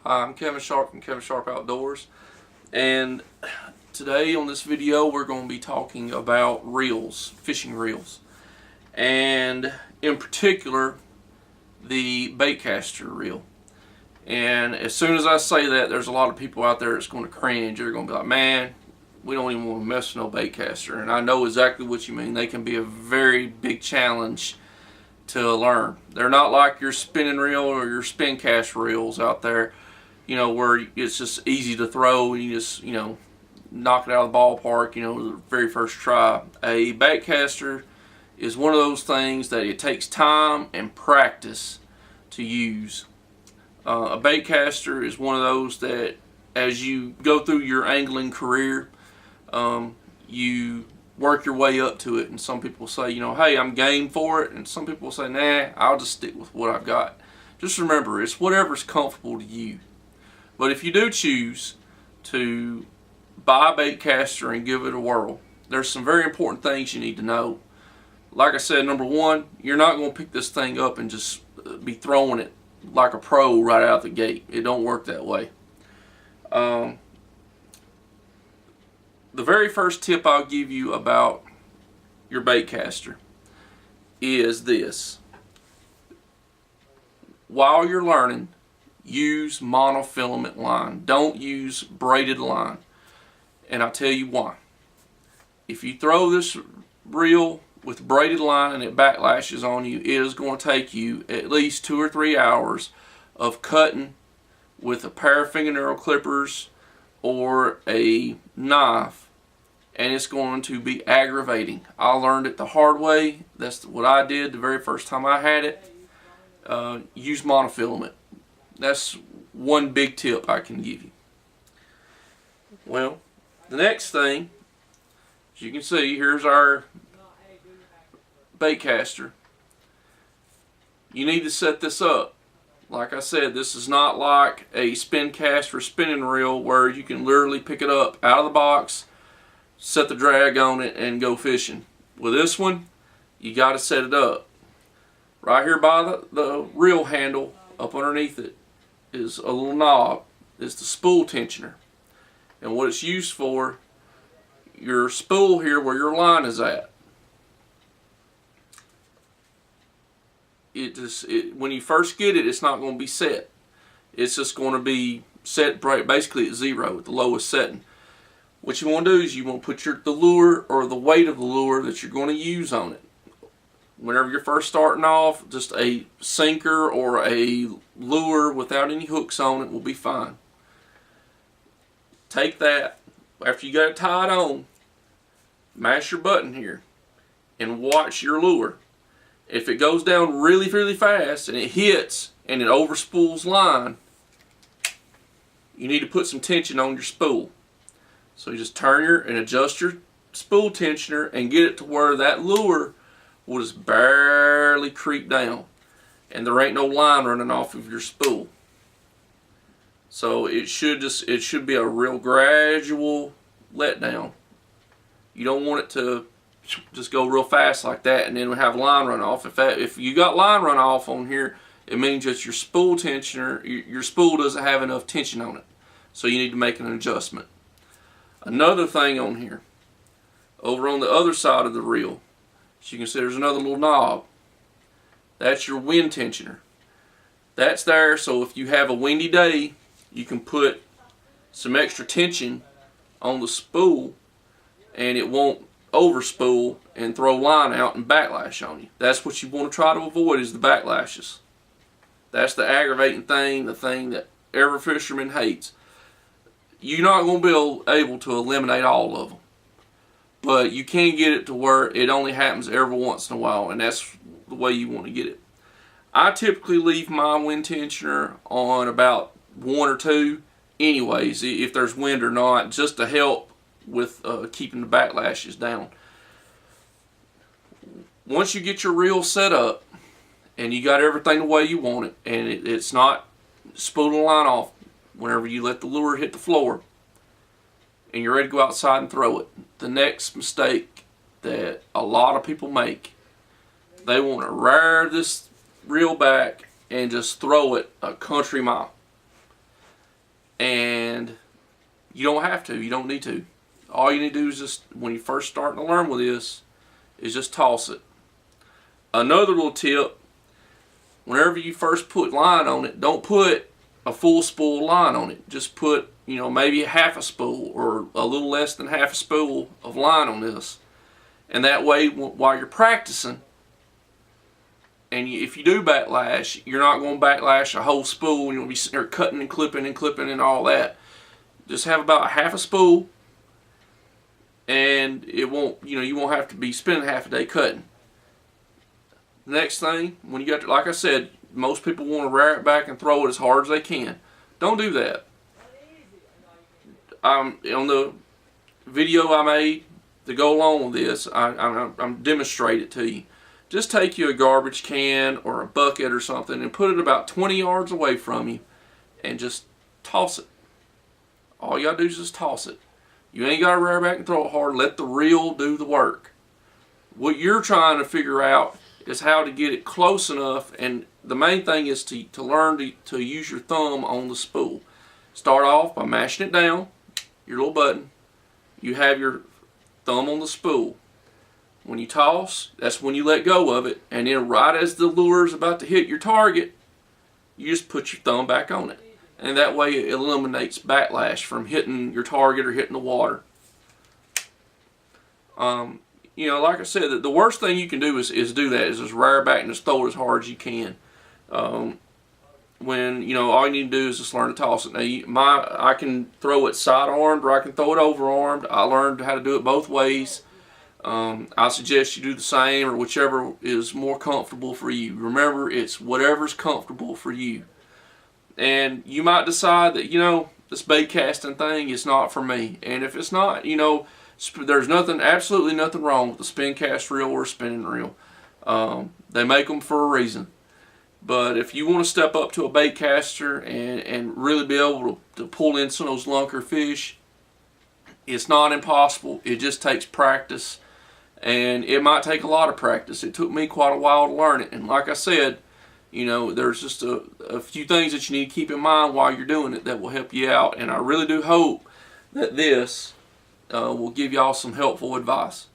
Hi, I'm Kevin Sharp from Kevin Sharp Outdoors, and today on this video we're going to be talking about reels, fishing reels, and in particular the Baitcaster reel. And as soon as I say that, there's a lot of people out there that's going to cringe. They're going to be like, man, we don't even want to mess with no Baitcaster. And I know exactly what you mean. They can be a very big challenge to learn. They're not like your spinning reel or your spin cast reels out there, you know, where it's just easy to throw and you just, you know, knock it out of the ballpark, you know, the very first try. A Baitcaster is one of those things that it takes time and practice to use. A Baitcaster is one of those that as you go through your angling career, you work your way up to it. And some people say, you know, hey, I'm game for it. And some people say, nah, I'll just stick with what I've got. Just remember, it's whatever's comfortable to you. But if you do choose to buy a Baitcaster and give it a whirl, there's some very important things you need to know. Like I said, number one, you're not going to pick this thing up and just be throwing it like a pro right out the gate. It don't work that way. The very first tip I'll give you about your Baitcaster is this. While you're learning, use monofilament line. Don't use braided line. And I'll tell you why. If you throw this reel with braided line and it backlashes on you, it is going to take you at least 2 or 3 hours of cutting with a pair of fingernail clippers or a knife, and it's going to be aggravating. I learned it the hard way. That's what I did the very first time I had it. Use monofilament. That's one big tip I can give you. Well, the next thing, as you can see, here's our Baitcaster. You need to set this up. Like I said, this is not like a spin cast or spinning reel where you can literally pick it up out of the box, set the drag on it, and go fishing. With this one, you got to set it up. Right here by the reel handle, up underneath it, is a little knob. It's the spool tensioner. And what it's used for, your spool here where your line is at. When you first get it, it's not going to be set. It's just going to be set basically at 0 at the lowest setting. What you want to do is you want to put the lure or the weight of the lure that you're going to use on it. Whenever you're first starting off, just a sinker or a lure without any hooks on it will be fine. Take that, after you got it tied on, mash your button here and watch your lure. If it goes down really, really fast and it hits and it overspools line, you need to put some tension on your spool. So you just turn and adjust your spool tensioner and get it to where that lure will just barely creep down and there ain't no line running off of your spool. So it should be a real gradual letdown. You don't want it to just go real fast like that and then have line run off. If you got line run off on here, it means that your spool tensioner, your spool doesn't have enough tension on it. So you need to make an adjustment. Another thing on here, over on the other side of the reel, as you can see, there's another little knob. That's your wind tensioner. That's there so if you have a windy day, you can put some extra tension on the spool and it won't overspool and throw line out and backlash on you. That's what you want to try to avoid, is the backlashes. That's the aggravating thing, the thing that every fisherman hates. You're not going to be able to eliminate all of them, but you can get it to where it only happens every once in a while, and that's the way you want to get it. I typically leave my wind tensioner on about 1 or 2 anyways, if there's wind or not, just to help with keeping the backlashes down. Once you get your reel set up and you got everything the way you want it, and it's not spooling the line off whenever you let the lure hit the floor and you're ready to go outside and throw it, the next mistake that a lot of people make, they want to rear this reel back and just throw it a country mile. and you don't have to. You don't need to. All you need to do is just, when you first starting to learn with this, is just toss it. Another little tip, whenever you first put line on it, don't put a full spool line on it. Just put, maybe half a spool or a little less than half a spool of line on this. And that way, while you're practicing, and if you do backlash, you're not going to backlash a whole spool. You'll be sitting there cutting and clipping and all that. Just have about half a spool, and it won't, you won't have to be spending half a day cutting. The next thing, when you got to, like I said, most people want to rear it back and throw it as hard as they can. Don't do that. On the video I made to go along with this, I'm demonstrating it to you. Just take you a garbage can or a bucket or something and put it about 20 yards away from you and just toss it. All you gotta do is just toss it. You ain't gotta rear back and throw it hard. Let the reel do the work. What you're trying to figure out is how to get it close enough, and the main thing is to learn to use your thumb on the spool. Start off by mashing it down, your little button. You have your thumb on the spool. When you toss, that's when you let go of it, and then right as the lure is about to hit your target, you just put your thumb back on it. And that way it eliminates backlash from hitting your target or hitting the water. Like I said, the worst thing you can do is do that, is just rear back and just throw it as hard as you can. When, all you need to do is just learn to toss it. Now, I can throw it side-armed or I can throw it over-armed. I learned how to do it both ways. I suggest you do the same, or whichever is more comfortable for you. Remember, it's whatever's comfortable for you. And you might decide that, this bait casting thing is not for me. And if it's not, there's absolutely nothing wrong with the spin cast reel or spinning reel. They make them for a reason. But if you want to step up to a bait caster and really be able to pull in some of those lunker fish, it's not impossible. It just takes practice. And it might take a lot of practice. It took me quite a while to learn it. And like I said, there's just a few things that you need to keep in mind while you're doing it that will help you out. And I really do hope that this will give y'all some helpful advice.